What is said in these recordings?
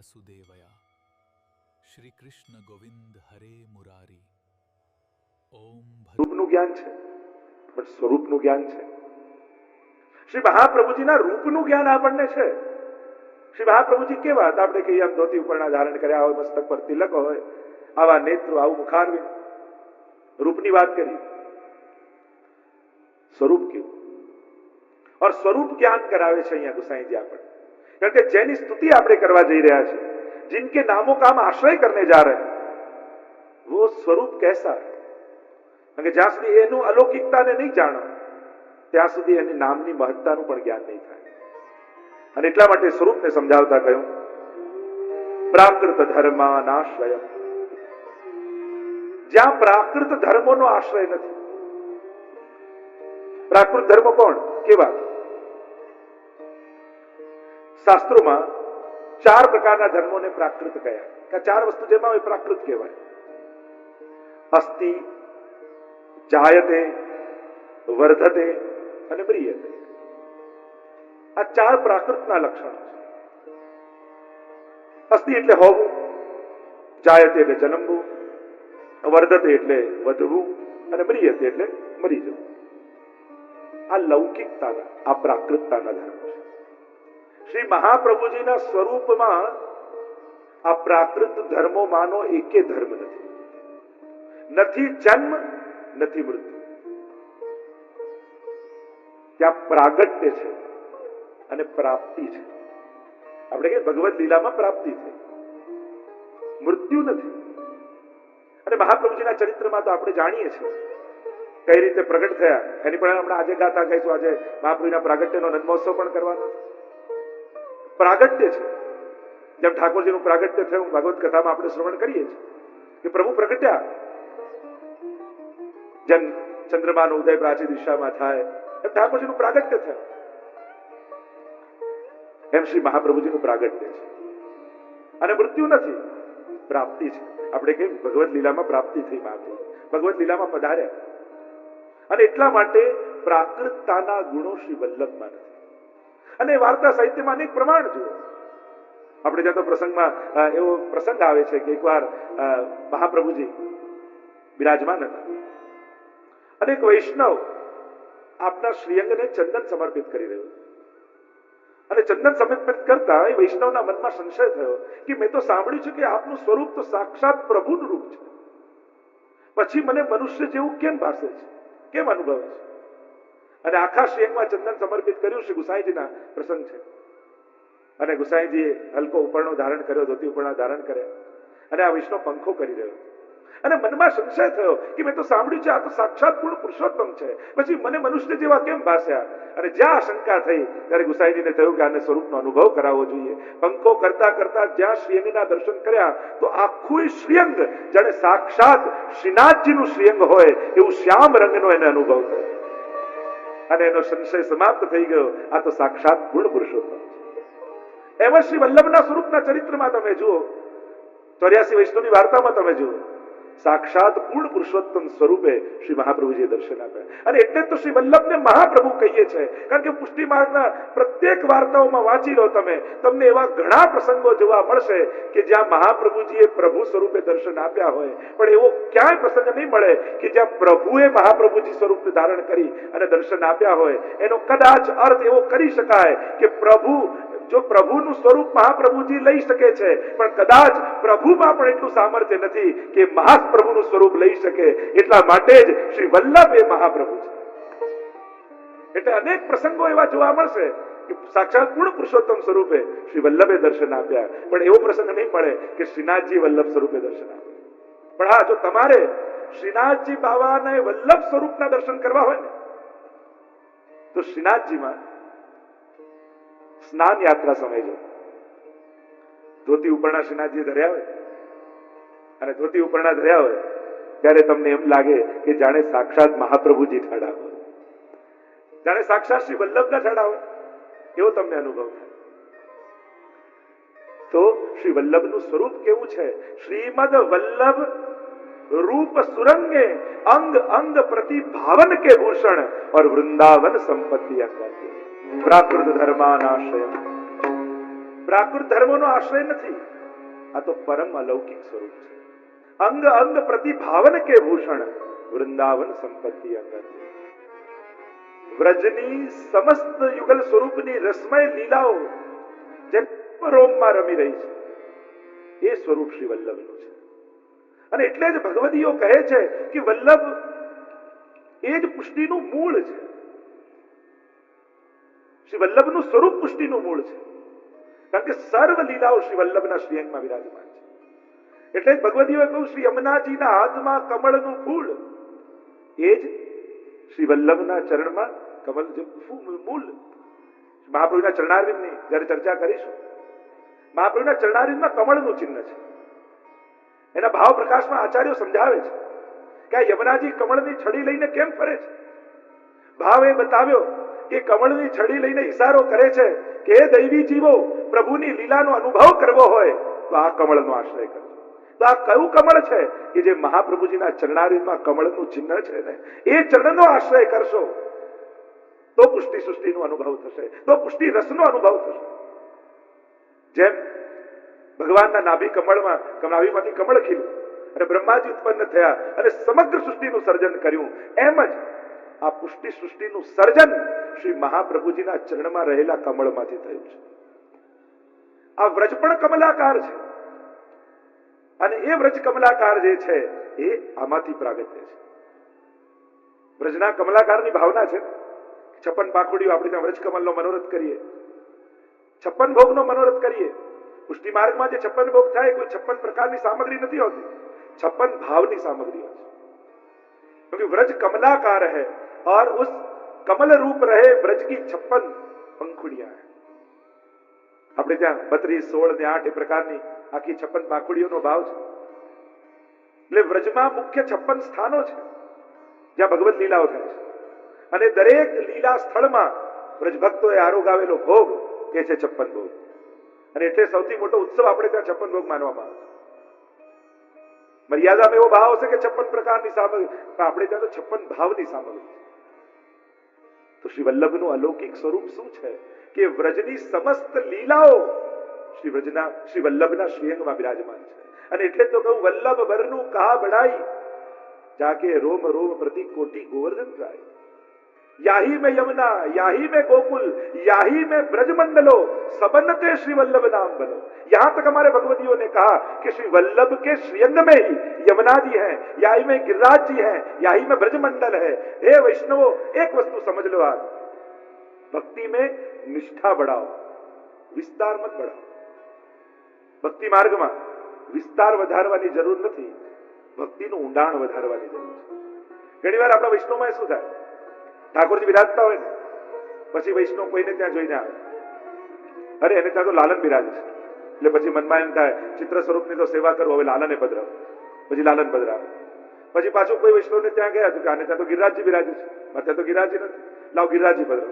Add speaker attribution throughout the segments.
Speaker 1: વાસુદેવયા શ્રી કૃષ્ણ ગોવિંદ હરે મુરારી. ઓમ
Speaker 2: રૂપનું જ્ઞાન છે પણ સ્વરૂપનું જ્ઞાન છે. શ્રી મહાપ્રભુજીના રૂપનું જ્ઞાન આપણને છે. શ્રી મહાપ્રભુજી કેવા હતા? આપણે કહીએ આમ ધોતી ઉપરણા ધારણ કર્યા હોય, મસ્તક પર તિલક હોય, આવા નેત્રો, આવું મુખારવિંદ. રૂપની વાત કરી, સ્વરૂપ કેવું? और स्वरूप ज्ञान करावे छे અહીંયા ગુસાઈજી આપણને. કારણ કે જેની સ્તુતિ આપણે કરવા જઈ રહ્યા છે, जिनके नामों का हम आश्रय करने जा रहे हैं, वो स्वरूप कैसा है? કારણ કે જ્યાં સુધી એનું અલૌકિકતાને નહીં જાણો ત્યાં સુધી એની નામની મહત્તાનું પણ જ્ઞાન નહીં થાય. અને એટલા માટે સ્વરૂપને સમજાવતા કહ્યું, પ્રાકૃત ધર્માનાશ્રય. જ્યાં પ્રાકૃત ધર્મોનો આશ્રય નથી. પ્રાકૃત ધર્મ કોણ? કેવા? શાસ્ત્રોમાં 4 પ્રકારના ધર્મોને પ્રાકૃત કહ્યા. કે 4 વસ્તુ જેમાં હોય પ્રાકૃત કહેવાય. અસ્તિ, જાયતે, વર્ધતે અને મ્રિયતે. આ 4 પ્રાકૃતના લક્ષણો છે. અસ્તિ એટલે હોવું, જાયતે એટલે જન્મવું, વર્ધતે એટલે વધવું અને મ્રિયતે એટલે મરી જવું. આ લૌકિકતાના, આ પ્રાકૃતતાના ધર્મો છે. શ્રી મહાપ્રભુજીના સ્વરૂપમાં આ પ્રાકૃત ધર્મોમાંનો એકે ધર્મ નથી. નથી જન્મ, નથી મૃત્યુ. ત્યાં પ્રાગટ્ય છે અને પ્રાપ્તિ છે. આપણે કહીએ ભગવદ લીલામાં પ્રાપ્તિ થઈ, મૃત્યુ નથી. અને મહાપ્રભુજીના ચરિત્રમાં તો આપણે જાણીએ છીએ કઈ રીતે પ્રગટ થયા. એની પણ હમણાં આજે ગાતા કહીશું. આજે મહાપ્રભુના પ્રાગટ્યનો નંદમહોત્સવ પણ કરવાનો છે. પ્રાગટ્ય છે. જેમ ઠાકોરજીનું પ્રાગટ્ય થયું ભાગવત કથામાં આપણે શ્રવણ કરીએ છીએ કે પ્રભુ પ્રગટ્યા. જેમ ચંદ્રમાનો ઉદય પ્રાચી દિશામાં થાય એમ ઠાકોરજીનું પ્રાગટ્ય થયું. એમ શ્રી મહાપ્રભુજીનું પ્રાગટ્ય છે. અને મૃત્યુ નથી, પ્રાપ્તિ છે. આપણે કહીએ ભગવદ લીલામાં પ્રાપ્તિ થઈ. મહાપ્રભુ ભગવદ લીલામાં પધાર્યા. અને એટલા માટે પ્રાકૃતતાના ગુણો શ્રી વલ્લભમાં નથી. અને વાર્તા સાહિત્યમાં અનેક પ્રમાણ જુઓ. આપણે ત્યાં તો પ્રસંગમાં એવો પ્રસંગ આવે છે કે એકવાર મહાપ્રભુજી બિરાજમાન હતા અને એક વૈષ્ણવ આપના શ્રીઅંગને ચંદન સમર્પિત કરી રહ્યો. અને ચંદન સમર્પિત કરતા એ વૈષ્ણવના મનમાં સંશય થયો કે મેં તો સાંભળ્યું છે કે આપનું સ્વરૂપ તો સાક્ષાત પ્રભુનું રૂપ છે, પછી મને મનુષ્ય જેવું કેમ ભાસે છે, કેમ અનુભવે છે? અને આખા શ્રીઅંગમાં ચંદન સમર્પિત કર્યું. શ્રી ગુસાઈજીના પ્રસંગ છે. અને ગુસાઈજીએ હલકો ઉપરણો ધારણ કર્યો, ધોતી ઉપરણા ધારણ કર્યા અને આ વૈષ્ણવ પંખો કરી રહ્યો. અને મનમાં સંશય થયો કે મેં તો સાંભળ્યું છે આ તો સાક્ષાત પૂર્ણ પુરુષોત્તમ છે, પછી મને મનુષ્ય જેવા કેમ ભાસ્યા? અને જ્યાં શંકા થઈ ત્યારે ગુસાઈજીને થયું કે આને સ્વરૂપનો અનુભવ કરાવવો જોઈએ. પંખો કરતા કરતા જ્યાં શ્રીઅંગના દર્શન કર્યા તો આખું શ્રીઅંગ જાણે સાક્ષાત શ્રીનાથજીનું શ્રીઅંગ હોય એવું શ્યામ રંગનો એને અનુભવ થયો. અને એનો સંશય સમાપ્ત થઈ ગયો. આ તો સાક્ષાત પૂર્ણ પુરુષોત્તમ છે. એમ શ્રી વલ્લભના સ્વરૂપના ચરિત્રમાં તમે જુઓ, 84 વૈષ્ણવની વાર્તામાં તમે જુઓ, સાક્ષાત પૂર્ણ પુરુષોત્તમ સ્વરૂપે શ્રી મહાપ્રભુજીએ દર્શન આપ્યા. અને એટલે તો શ્રી વલ્લભને મહાપ્રભુ કહીએ છીએ. કારણ કે પુષ્ટિ માર્ગના પ્રત્યેક વાર્તાઓમાં વાંચી લો તમે, તમને એવા ઘણા પ્રસંગો જોવા મળશે કે જ્યાં મહાપ્રભુજીએ પ્રભુ સ્વરૂપે દર્શન આપ્યા હોય, પણ એવો ક્યાંય પ્રસંગ નહીં મળે કે જ્યાં પ્રભુએ મહાપ્રભુજી સ્વરૂપ ધારણ કરી અને દર્શન આપ્યા હોય. એનો કદાચ અર્થ એવો કરી શકાય કે પ્રભુ, જો પ્રભુનું સ્વરૂપ મહાપ્રભુજી લઈ શકે છે, પણ કદાચ પ્રભુમાં પણ એટલું સામર્થ્ય નથી કે મહાપ્રભુનું સ્વરૂપ લઈ શકે. એટલા માટે જ શ્રી વલ્લભ એ મહાપ્રભુ છે. એટલે અનેક પ્રસંગો એવા જોવા મળશે કે સાક્ષાત પૂર્ણ પુરુષોત્તમ સ્વરૂપે શ્રી વલ્લભે દર્શન આપ્યા, પણ એવો પ્રસંગ નહીં મળે કે શ્રીનાથજી વલ્લભ સ્વરૂપે દર્શન આપ્યા. પણ હા, જો તમારે શ્રીનાથજી બાવાને વલ્લભ સ્વરૂપના દર્શન કરવા હોય ને તો શ્રીનાથજીમાં સ્નાન યાત્રા સમય જો ધોતી ઉપરણા શ્રીનાથજી ધર્યા હોય અને ધોતી ઉપરણા ધર્યા હોય ત્યારે તમને એમ લાગે કે જાણે સાક્ષાત મહાપ્રભુજી ઠાડા હોય, જાણે સાક્ષાત શ્રી વલ્લભના ઠાડા હોય, એવો તમને અનુભવ થાય. તો શ્રી વલ્લભનું સ્વરૂપ કેવું છે? શ્રીમદ વલ્લભ रूप सुरंगे अंग अंग प्रति भावन के भूषण और वृंदावन संपत्ति प्राकृत धर्मानाशय. પ્રાકૃત ધર્મોનો આશ્રય નથી, આ તો પરમ અલૌકિક સ્વરૂપ છે. અંગ અંગ પ્રતિભાવન કે ભૂષણ વૃંદાવન સંપત્તિ અંગત. વ્રજની સમસ્ત યુગલ સ્વરૂપની રસમય લીલાઓ જેમ રોમમાં રમી રહી છે, એ સ્વરૂપ શ્રી વલ્લભનું છે. અને એટલે જ ભગવદીઓ કહે છે કે વલ્લભ એ જ પુષ્ટિનું મૂળ છે. શ્રી વલ્લભનું સ્વરૂપ પુષ્ટિનું મૂળ છે, કારણ કે સર્વ લીલાઓ શ્રી વલ્લભના શ્રીઅંગમાં વિરાજમાન છે. એટલે જ ભગવદીઓએ કહ્યું શ્રી યમુનાજીના હાથમાં કમળનું ફૂલ એ જ શ્રી વલ્લભના ચરણમાં કમળ મૂળ. મહાપ્રભુના ચરણારવિંદની જ્યારે ચર્ચા કરીશું, મહાપ્રભુના ચરણારવિંદમાં કમળનું ચિહ્ન છે. એના ભાવ પ્રકાશમાં આચાર્યો સમજાવે છે કે આ યમુનાજી કમળની છડી લઈને કેમ ફરે છે. ભાવ એ બતાવ્યો કે કમળની છડી લઈને ઈશારો કરે છે કે હે દૈવી જીવો, પ્રભુની લીલાનો અનુભવ કરવો હોય તો આ કમળનો આશ્રય કરજો. તો આ કયું કમળ છે કે જે મહાપ્રભુજીના ચરણારવિંદમાં કમળનું ચિહ્ન છે ને, એ ચરણનો આશ્રય કરશો તો પુષ્ટિ સૃષ્ટિનો અનુભવ થશે, તો પુષ્ટિ રસનો અનુભવ થશે. જેમ ભગવાનના નાભી કમળમાં નાભીમાંથી કમળ ખીલ્યું અને બ્રહ્માજી ઉત્પન્ન થયા અને સમગ્ર સૃષ્ટિનું સર્જન કર્યું, એમ જ આ પુષ્ટિ સૃષ્ટિનું સર્જન શ્રી મહાપ્રભુજીના ચરણમાં રહેલા કમળમાંથી થયું છે. આ વ્રજ પણ કમલાકાર છે અને એ વ્રજ કમલાકાર જે છે એ આમાંથી પ્રાગટ્ય છે. વ્રજના કમલાકારની ભાવના છે. 56 પાખુડીઓ આપણે ત્યાં વ્રજ કમલનો મનોરથ કરીએ, 56 ભોગનો મનોરથ કરીએ. પુષ્ટિ માર્ગમાં જે 56 ભોગ થાય, કોઈ 56 પ્રકારની સામગ્રી નથી હોતી, 56 ભાवની सामग्री है. क्योंकि व्रज कमलाकार है और उस कमल रूप रहे व्रज की 56 पंखुड़ियां है. આપણે ત્યાં 32, 16 ને 8 એ પ્રકારની આખી 56 પાંખુડીઓનો ભાવ છે. એટલે વ્રજમાં મુખ્ય 56 સ્થાનો છે જ્યાં ભગવત લીલાઓ થાય છે, અને દરેક લીલા સ્થળમાં વ્રજ ભક્તોએ આરોગાવેલો ભોગ એ છે 56 ભોગ. અને એટલે સૌથી મોટો ઉત્સવ આપણે ત્યાં 56 ભોગ માનવામાં આવે છે. મર્યાદામાં એવો ભાવ હશે કે 56 પ્રકારની સામગ્રી, પણ આપણે ત્યાં તો 56 ભાવની સામગ્રી છે. તો શ્રી વલ્લભનું અલૌકિક સ્વરૂપ શું છે કે વ્રજની સમસ્ત લીલાઓ શ્રી વલ્લભના શ્રીઅંગમાં બિરાજમાન છે. અને એટલે તો કહું વલ્લભ વરનું કહા બડાઈ જાકે રોમ રોમ પ્રતિ કોટી ગોवर्धन राय. याही में यमुना, याही में गोकुल, याही में ब्रजमंडलो, सबनते श्री वल्लभ नाम बनो. यहां तक हमारे भगवतियों ने कहा कि श्री वल्लभ के श्रीअंग में ही यमुना जी है, याही में गिरिराज जी है, याही में ब्रजमंडल है. हे वैष्णवो, एक वस्तु समझ लो, आज भक्ति में निष्ठा बढ़ाओ, विस्तार मत बढ़ाओ. भक्ति मार्ग में विस्तार વધારવાની જરૂર નથી, ભક્તિનું ઊંડાણ વધારવાની જરૂર છે. ઘણીવાર આપણા વૈષ્ણવમાં શું થાય, ઠાકોરજી બિરાજતા હોય ને પછી વૈષ્ણવ કોઈને ત્યાં જોઈને આવે, અરે એને ત્યાં તો લાલન બિરાજે છે, એટલે પછી મનમાં એમ થાય ચિત્ર સ્વરૂપની તો સેવા કરું, હવે લાલને પધરાવ. પછી લાલન પધરાવે. પછી પાછું કોઈ વૈષ્ણવને ત્યાં ગયા તો આને ત્યાં તો ગિરિરાજજી બિરાજે છે, મારે ત્યાં તો ગિરિરાજજી નથી, લાવ ગિરિરાજજી પધરાવ.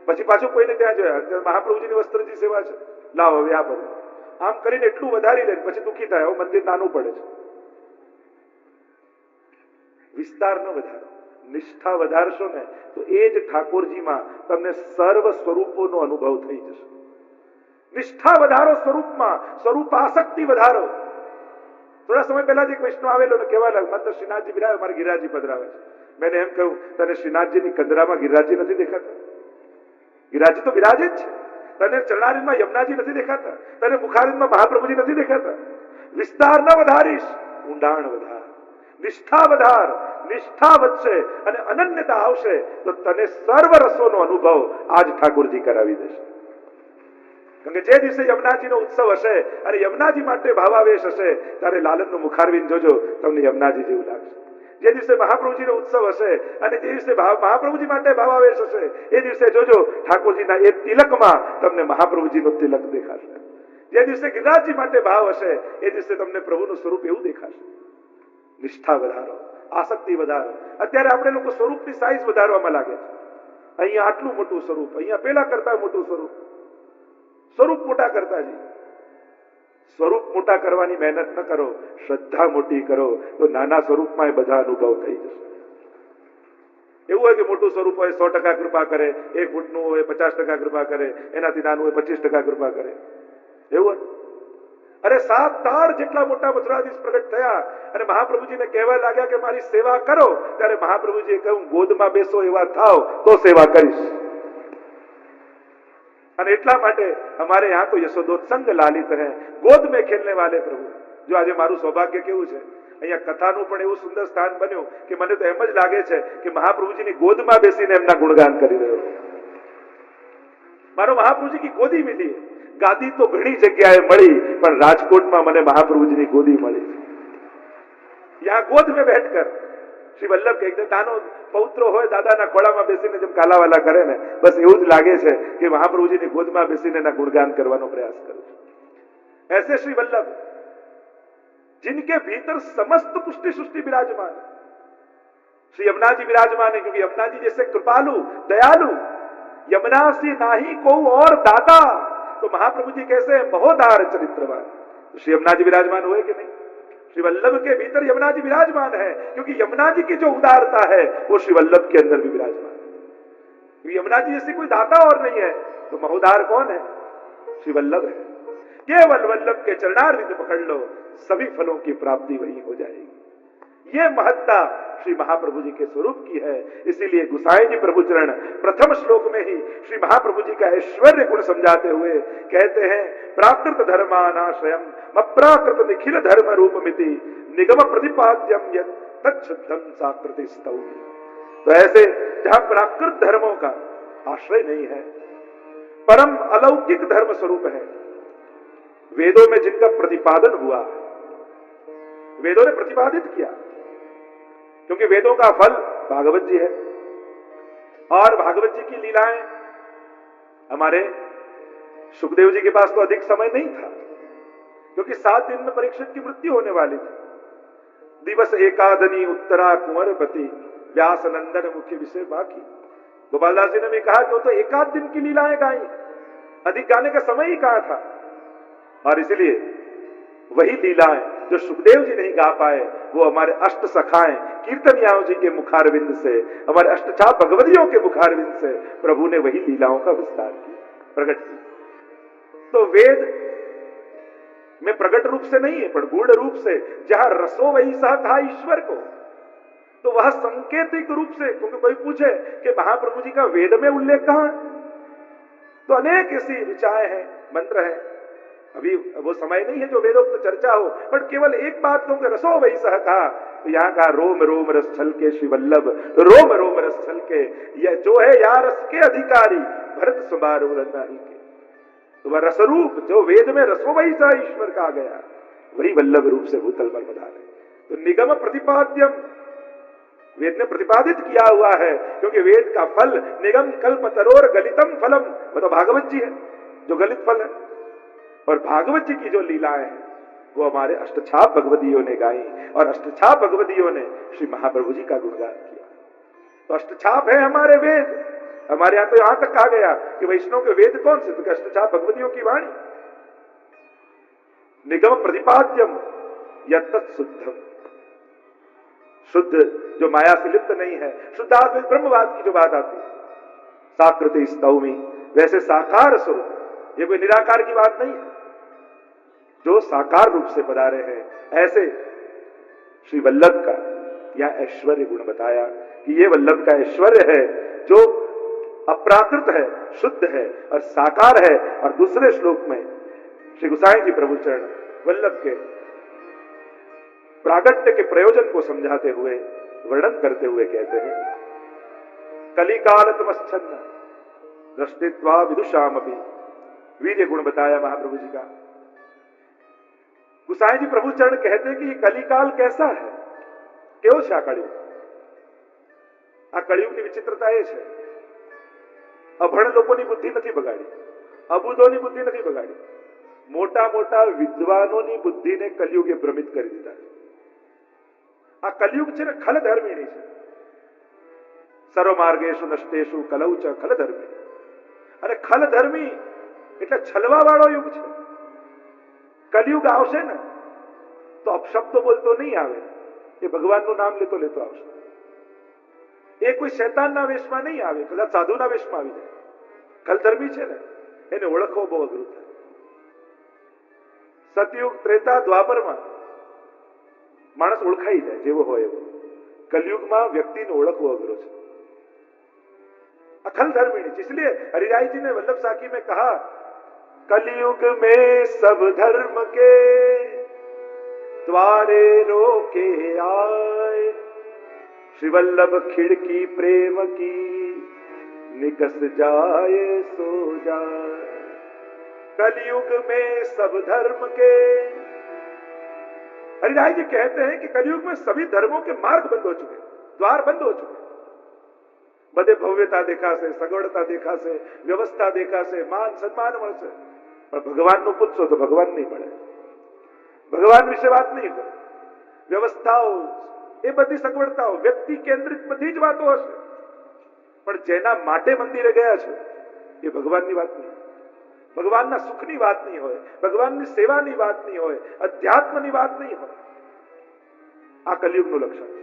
Speaker 2: પછી પાછું કોઈને ત્યાં જોયા મહાપ્રભુજીની વસ્ત્રજી સેવા છે, લાવ હવે આ પધરાવ. આમ કરીને એટલું વધારી લે, પછી દુઃખી થાય, હવે મંદિર નાનું પડે છે. વિસ્તાર ન વધારો, નિષ્ઠા વધારશો ને તો એ જ ઠાકોરજીમાં તમને સર્વ સ્વરૂપોનો અનુભવ થઈ જશે. નિષ્ઠા વધારો સ્વરૂપમાં, સ્વરૂપ આસક્તિ વધારો. થોડા સમય પહેલા જ એક વૈષ્ણવ આવેલો ને કહેવા લાગ્યો, મારે તો શ્રીનાથજી બિરાવે, મારે ગિરિરાજજી પધરાવે છે. મેં એમ કહ્યું, તને શ્રીનાથજીની કંદરામાં ગિરિરાજજી નથી દેખાતા? ગિરિરાજજી તો બિરાજે જ છે. તને ચરણારીમાં યમુનાજી નથી દેખાતા? તને મુખારીમાં મહાપ્રભુજી નથી દેખાતા? વિસ્તાર ન વધારીશ, ઊંડાણ વધાર, નિષ્ઠા વધાર. નિષ્ઠા વધશે અને અનન્યતા આવશે તો તને સર્વ રસોનો અનુભવ આજ ઠાકોરજી કરાવી દેશે. કારણ કે જે દિવસે યમુનાજીનો ઉત્સવ હશે અને યમુનાજી માટે ભાવાવેશ હશે, ત્યારે લાલનનું મુખારવિંદ જોજો, તમને યમુનાજી જેવું લાગશે. જે દિવસે મહાપ્રભુજીનો ઉત્સવ હશે અને જે દિવસે મહાપ્રભુજી માટે ભાવાવેશ હશે, એ દિવસે જોજો ઠાકોરજીના એ તિલકમાં તમને મહાપ્રભુજીનો તિલક દેખાશે. જે દિવસે ગિરિરાજજી માટે ભાવ હશે, એ દિવસે તમને પ્રભુનું સ્વરૂપ એવું દેખાશે. નિષ્ઠા વધારો, આસક્તિ વધારો. અત્યારે આપણે લોકો સ્વરૂપની સાઈઝ વધારવામાં લાગે છે. અહીંયા આટલું મોટું સ્વરૂપ, અહીંયા પેલા કરતા મોટું સ્વરૂપ, સ્વરૂપ મોટા કરતા જઈએ. સ્વરૂપ મોટા કરવાની મહેનત ન કરો, શ્રદ્ધા મોટી કરો તો નાના સ્વરૂપમાં એ બધા અનુભવ થઈ જશે. એવું હોય કે મોટું સ્વરૂપ હોય 100% કૃપા કરે, 1 ફૂટનું હોય 50% કૃપા કરે, એનાથી નાનું હોય 25% કૃપા કરે. એવું અરે 7 તાળ જેટલા મોટા મથુરાધીશ પ્રગટ થયા અને મહાપ્રભુજીને કહેવા લાગ્યા કે મારી સેવા કરો, ત્યારે મહાપ્રભુજીએ કહ્યું ગોદમાં બેસો એવા થાવ તો સેવા કરીશ. અને એટલા માટે हमारे यहाँ तो यशोदोत्संग लालित है, गोद में खेलने वाले प्रभु. जो આજે મારું સૌભાગ્ય કેવું છે, અહીંયા કથાનું પણ એવું સુંદર સ્થાન બન્યું કે મને તો એમ જ લાગે છે કે મહાપ્રભુજીની ગોદમાં બેસીને એમના ગુણગાન કરી રહ્યો. મારો મહાપ્રભુજી की गोदी मिली. ગાદી તો ઘણી જગ્યાએ મળી, પણ રાજકોટમાં મને મહાપ્રભુજીની ગોદી મળી. यहाँ गोद में बैठकर શ્રી વલ્લભ કે એકદમ નાનો પૌત્રો હોય દાદાના ખોળામાં બેસીને જેમ કાલાવાલા કરે ને, બસ એવું જ લાગે છે કે મહાપ્રભુજીની ગોદમાં બેસીને એના ગુણગાન કરવાનો પ્રયાસ કરું છું. ऐसे श्री वल्लभ जिनके भीतर समस्त पुष्टि सृष्टि विराजमान है. श्री यमुना जी विराजमान है, क्योंकि यमुना जी जैसे कृपालु दयालु, यमुना से नाही को और दाता, तो महाप्रभु जी कैसे महोदार चरित्रवान. तो श्री यमुना जी विराजमान हुए कि नहीं? श्री वल्लभ के भीतर यमुना जी विराजमान है, क्योंकि यमुना जी की जो उदारता है वो श्री वल्लभ के अंदर भी विराजमान है. क्योंकि यमुना जी जैसे कोई दाता और नहीं है, तो महोदार कौन है? श्री वल्लभ है. केवल वल्लभ के चरणारविंद पकड़ लो, सभी फलों की प्राप्ति वही हो जाएगी. ये महत्ता श्री महाप्रभु जी के स्वरूप की है. इसीलिए गुसाई जी प्रभु चरण प्रथम श्लोक में ही श्री महाप्रभु जी का ऐश्वर्य गुण समझाते हुए कहते हैं, प्राकृत धर्मानाश्रयम अप्राकृत निखिल धर्म रूपमिति निगम प्रतिपाद्यम यत् तच्छुद्धम साकृति स्तौमि. तो ऐसे जहां प्राकृत धर्मों का आश्रय नहीं है, परम अलौकिक धर्म स्वरूप है, वेदों में जिनका प्रतिपादन हुआ, वेदों ने प्रतिपादित किया, क्योंकि वेदों का फल भागवत जी है, और भागवत जी की लीलाएं हमारे सुखदेव जी के पास तो अधिक समय नहीं था, क्योंकि 7 दिन में परीक्षित की मृत्यु होने वाली थी. दिवस एकादनी उत्तरा कुंवरपति व्यास नंदन मुख्य विषय बाकी. गोपालदास जी ने भी कहा कि वो तो एकाध दिन की लीलाएं गाई, अधिक गाने का समय ही कहा था. और इसलिए वही लीलाएं जो सुखदेव जी नहीं गा पाए, वो हमारे अष्ट सखाएं कीर्तनियाओं जी के मुखारविंद से, हमारे अष्टछाप भगवतियों के मुखारविंद से प्रभु ने वही लीलाओं का विस्तार किया, प्रकट किया. तो वेद में प्रकट रूप से नहीं है, पर गूढ़ रूप से, जहां रसो वही सह कहा ईश्वर को, तो वह संकेतिक रूप से. क्योंकि कोई पूछे कि महाप्रभु जी का वेद में उल्लेख कहां, तो अनेक ऐसी ऋचाएं हैं, मंत्र हैं. अभी वो समय नहीं है जो वेदोक्त चर्चा हो, पर केवल एक बात कहूं कि रसो वही सह कहा, तो यहाँ का रोम रोम रस छल के श्री वल्लभ, रोम रोम रस छल के, यह जो है या रस के अधिकारी भरत सुबार के. तो वह रसरूप जो वेद में रसो वही सह ईश्वर कहा गया, वही वल्लभ रूप से भूतल पर पधारे. तो निगम प्रतिपाद्यम, वेद ने प्रतिपादित किया हुआ है, क्योंकि वेद का फल निगम कल्प तरोर गलितम फलम, वो तो भागवत जी है जो गलित फल है. और भागवत जी की जो लीलाएं हैं वो हमारे अष्टछाप भगवतियों ने गाई, और अष्टछाप भगवतियों ने श्री महाप्रभु जी का गुणगान किया. तो अष्टछाप है हमारे वेद. हमारे यहां तो यहां तक कहा गया कि वैष्णव के वेद कौन से, तो अष्टछाप भगवतियों की वाणी. निगम प्रतिपाद्यम यत्तत् शुद्धम, शुद्ध जो माया से लिप्त नहीं है, शुद्धाद्वैत ब्रह्मवाद की जो बात आती है, साकृति स्तौमि, वैसे साकार स्वरूप. ये कोई निराकार की बात नहीं है, जो साकार रूप से पधारे हैं. ऐसे श्री वल्लभ का यह ऐश्वर्य गुण बताया कि ये वल्लभ का ऐश्वर्य है जो अप्राकृत है, शुद्ध है और साकार है. और दूसरे श्लोक में श्री गोसाई जी प्रभु चरण वल्लभ के प्रागट्य के प्रयोजन को समझाते हुए, वर्णन करते हुए कहते हैं, कलिकाल तमश्चन्न दृष्टित्वा विदुषामपि. वीर्य गुण बताया महाप्रभु जी का. गुसाई जी प्रभु चरण कहते हैं कि ये कलिकाल कैसा है, केवो છે આ કળિયુગ. આ કળિયુગની વિચિત્રતા એ છે, અભણ લોકોની બુદ્ધિ નથી બગાડી, અબુધોની બુદ્ધિ નથી બગાડી, મોટા મોટા વિદ્વાનોની બુદ્ધિને કલિયુગે ભ્રમિત કરી દીધા. આ કલિયુગ છે ને ખલધર્મિણી છે. સર્વમાર્ગેષુ નષ્ટેષુ કલૌ ચ ખલધર્મિણી. અને ખલધર્મી એટલે છલવા વાળો યુગ છે. કલિયુગ આવશે ને તો અપશબ્દો બોલતો નહીં આવે, એ ભગવાનનું નામ લેતો લેતો આવશે. એ કોઈ શૈતાનના વેશમાં નહીં આવે, કદાચ સાધુના વેશમાં આવી જાય. ખલધર્મી છે ને એને ઓળખવો બહુ અઘરું થાય. સતયુગ, ત્રેતા, દ્વાપરમાં માણસ ઓળખાઈ જાય જેવો હોય એવો. कलयुग व्यक्ति ने ओळखवो अघरो छे. अखल धर्मिणी, इसलिए हरिराय जी ने वल्लभ साखी में कहा, कलयुग में सब धर्म के द्वारे रोके आए, श्री वल्लभ खिड़की प्रेम की निकस जाए सो जाए. कलयुग में सब धर्म के, हरिराय जी कहते हैं कि कलयुग में सभी धर्मों के मार्ग बंद हो चुके, द्वार बंद हो चुके. બધે ભવ્યતા દેખાશે, સગવડતા દેખાશે, વ્યવસ્થા દેખાશે, માન સન્માન મળશે, પણ ભગવાનનું પૂછશો તો ભગવાન નહીં મળે. ભગવાન વિશે વાત નહીં હોય. વ્યવસ્થાઓ, એ બધી સગવડતાઓ, વ્યક્તિ કેન્દ્રિત બધી જ વાતો હશે, પણ જેના માટે મંદિરે ગયા છે એ ભગવાનની વાત નહીં, ભગવાનના સુખની વાત નહીં હોય, ભગવાનની સેવાની વાત નહીં હોય, અધ્યાત્મની વાત નહીં હોય. આ કલયુગનું લક્ષણ છે,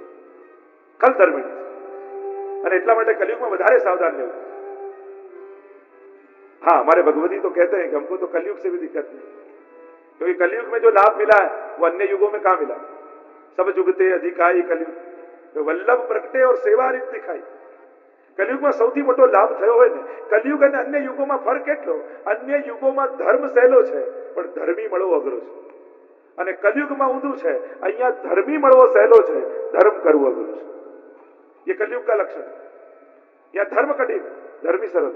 Speaker 2: કલધર્મિણી છે. અને એટલા માટે कलयुग में વધારે सावधान रहना. हाँ, हमारे भगवती तो कहते हैं कि हमको तो कलयुग से भी दिक्कत नहीं, क्योंकि कलयुग में जो लाभ मिला है वो अन्य युगों में कहाँ मिला. सब जुगते अधिकाई कलयुग, जो वल्लभ प्रगटे और सेवा રીત दिखाई. कलयुग में સૌથી મોટો લાભ થયો હોય ને, કલયુગ અને અન્ય યુગોમાં ફરક એટલો, અન્ય યુગોમાં ધર્મ સહેલો છે પણ ધર્મી મળવો અઘરો છે, અને કલયુગમાં ઊંધું છે, અહીંયા ધર્મી મળવો સહેલો છે, ધર્મ કરવું અઘરું છે. ये कलयुग का लक्षण है. यह धर्म कठिन, धर्मी सरल.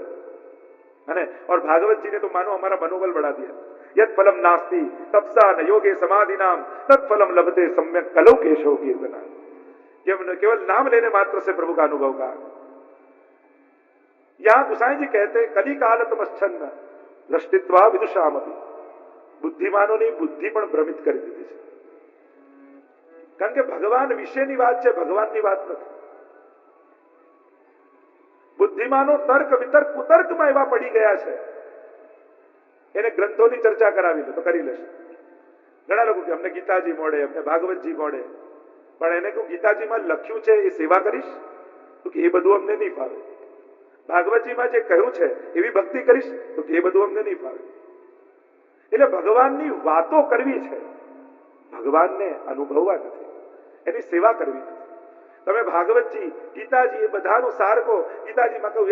Speaker 2: और भागवत जी ने तो मानो हमारा मनोबल बढ़ा दिया. यद फलम नास्ति तपसा न योगे समाधि नाम तत्फलम लभते सम्यक कलौ केशव कीर्तना. केवल नाम लेने मात्र से प्रभु का अनुभव का. यहां गुसाई जी कहते हैं, कली काल तमच्छन्न दृष्टित्वा विदुषामपि. બુદ્ધિમાનોની બુદ્ધિ પણ ભ્રમિત કરી દીધી છે, કારણ કે ભગવાન વિશેની વાત છે, ભગવાનની વાત નથી. બુદ્ધિમાનો તર્ક વિતર્ક કુતર્કમાં એવા પડી ગયા છે, એને ગ્રંથોની ચર્ચા કરાવી લો તો કરી લેશે. ઘણા લોકો કે અમને ગીતાજી મળે, અમને ભાગવતજી મળે, પણ એને કહું ગીતાજીમાં લખ્યું છે એ સેવા કરીશ તો કે એ બધું અમને નહીં ફાવે. ભાગવતજીમાં જે કહ્યું છે એવી ભક્તિ કરીશ તો કે એ બધું અમને નહીં ફાવે. એટલે ભગવાનની વાતો કરવી છે, ભગવાનને અનુભવવા નથી, એની સેવા કરવી નથી. તમે ભાગવતજી, ગીતાજી એ બધાનો સાર કહો. ગીતાજીમાં કહું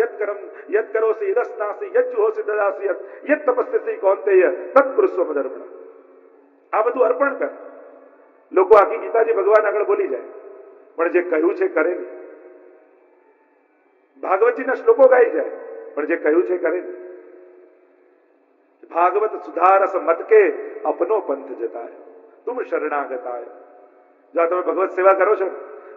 Speaker 2: યત કરોસી રસનાસી યજ્જુહોસી દદાસી યત તપસ્યસી કૌંતેય તત્કુરુસ્વ મદર્પણ. આ બધું અર્પણ કર. લોકો આખી ગીતાજી ભગવાન આગળ બોલી જાય, પણ જે કહ્યું છે કરે નહીં. ભાગવતજીના શ્લોકો ગાઈ જાય, પણ જે કહ્યું છે કરે નહીં. ભાગવત સુધારસ મત કે અપનો પંથ જતાય તુમ શરણાગતાય. જો તમે ભગવત સેવા કરો છો,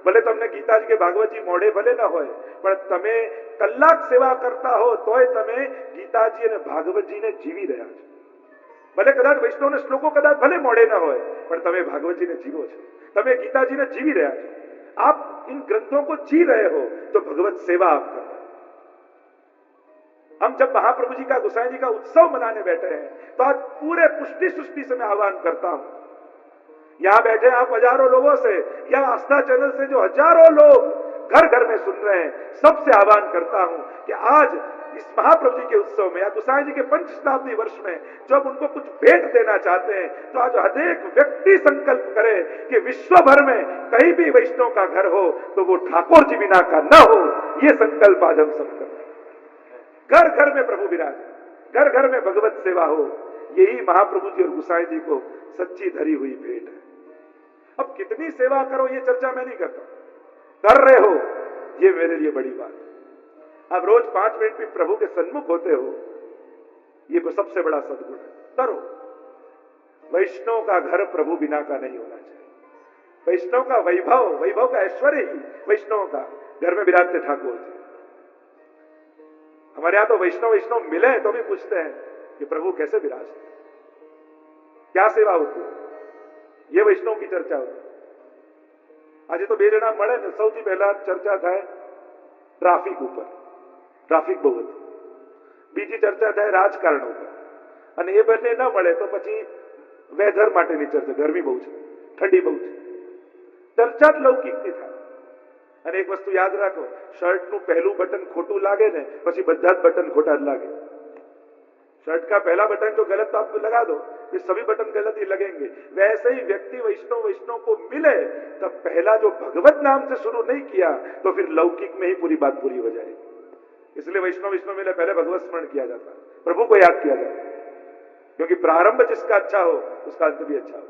Speaker 2: ભલે તમને ગીતાજી કે ભાગવતજી મોઢે ભલે ન હોય, પણ તમે કલાક સેવા કરતા હો તોય તમે ગીતાજી અને ભાગવતજીને જીવી રહ્યા છો. ભલે કદાચ વૈષ્ણવના શ્લોકો કદાચ ભલે મોઢે ન હોય, પણ તમે ભાગવતજીને જીવો છો, તમે ગીताजी ने जीवी रहा છો. आप इन ग्रंथों को जी रहे हो तो भगवत सेवा आप कर रहे हो. हम जब महाप्रभु जी का, गोसाई जी का उत्सव मनाने बैठे हैं तो आज पूरे पुष्टि सृष्टि से मैं आह्वान करता हूं, यहां बैठे आप हजारों लोगों से, या आस्था चैनल से जो हजारों लोग घर घर में सुन रहे हैं, सबसे आह्वान करता हूं कि आज इस महाप्रभु जी के उत्सव में या गोसाई जी के पंचशताब्दी वर्ष में जब उनको कुछ भेंट देना चाहते हैं तो आज हर एक व्यक्ति संकल्प करे कि विश्व भर में कहीं भी वैष्णव का घर हो तो वो ठाकुर जी बिना का न हो. ये संकल्प आज हम सब करें. घर घर में प्रभु विराजे, घर घर में भगवत सेवा हो. यही महाप्रभु जी और गोसाई जी को सच्ची धरी हुई भेंट है. अब कितनी सेवा करो ये चर्चा मैं नहीं करता, कर रहे हो ये मेरे लिए बड़ी बात है. अब रोज 5 मिनट भी प्रभु के सन्मुख होते हो, ये सबसे बड़ा सद्गुण है. करो. वैष्णव का घर प्रभु बिना का नहीं होना चाहिए. वैष्णव का वैभव का ऐश्वर्य ही वैष्णव का घर में विराजते ठाकुर जी. हमारे यहां तो वैष्णव मिले तो भी पूछते हैं कि प्रभु कैसे विराजते, क्या सेवा होती है. ये वैष्णव की चर्चा होती. आज तो 2 જણા મળે ને સૌથી પહેલા ચર્ચા થાય ટ્રાફિક ઉપર, ટ્રાફિક બહુ હતી. બીજી ચર્ચા થાય રાજકારણ ઉપર, અને એ બંને ન મળે તો પછી વેધર માટેની ચર્ચા, ગરમી બહુ છે, ઠંડી બહુ છે. ચર્ચા જ લૌકિકની થાય. અને એક વસ્તુ યાદ રાખો, શર્ટનું પહેલું બટન ખોટું લાગે ને પછી બધા જ બટન ખોટા જ લાગે. शर्ट का पहला बटन जो गलत आप लगा दो, ये सभी बटन गलत ही लगेंगे। वैसे ही व्यक्ति वैष्णव को मिले तब पहला जो भगवत नाम से शुरू नहीं किया तो फिर लौकिक में ही पूरी बात पूरी हो जाएगी। इसलिए वैष्णव मिले पहले भगवत स्मरण किया जाता है, प्रभु को याद किया जाता है, क्योंकि प्रारंभ जिसका अच्छा हो उसका अंत भी अच्छा हो।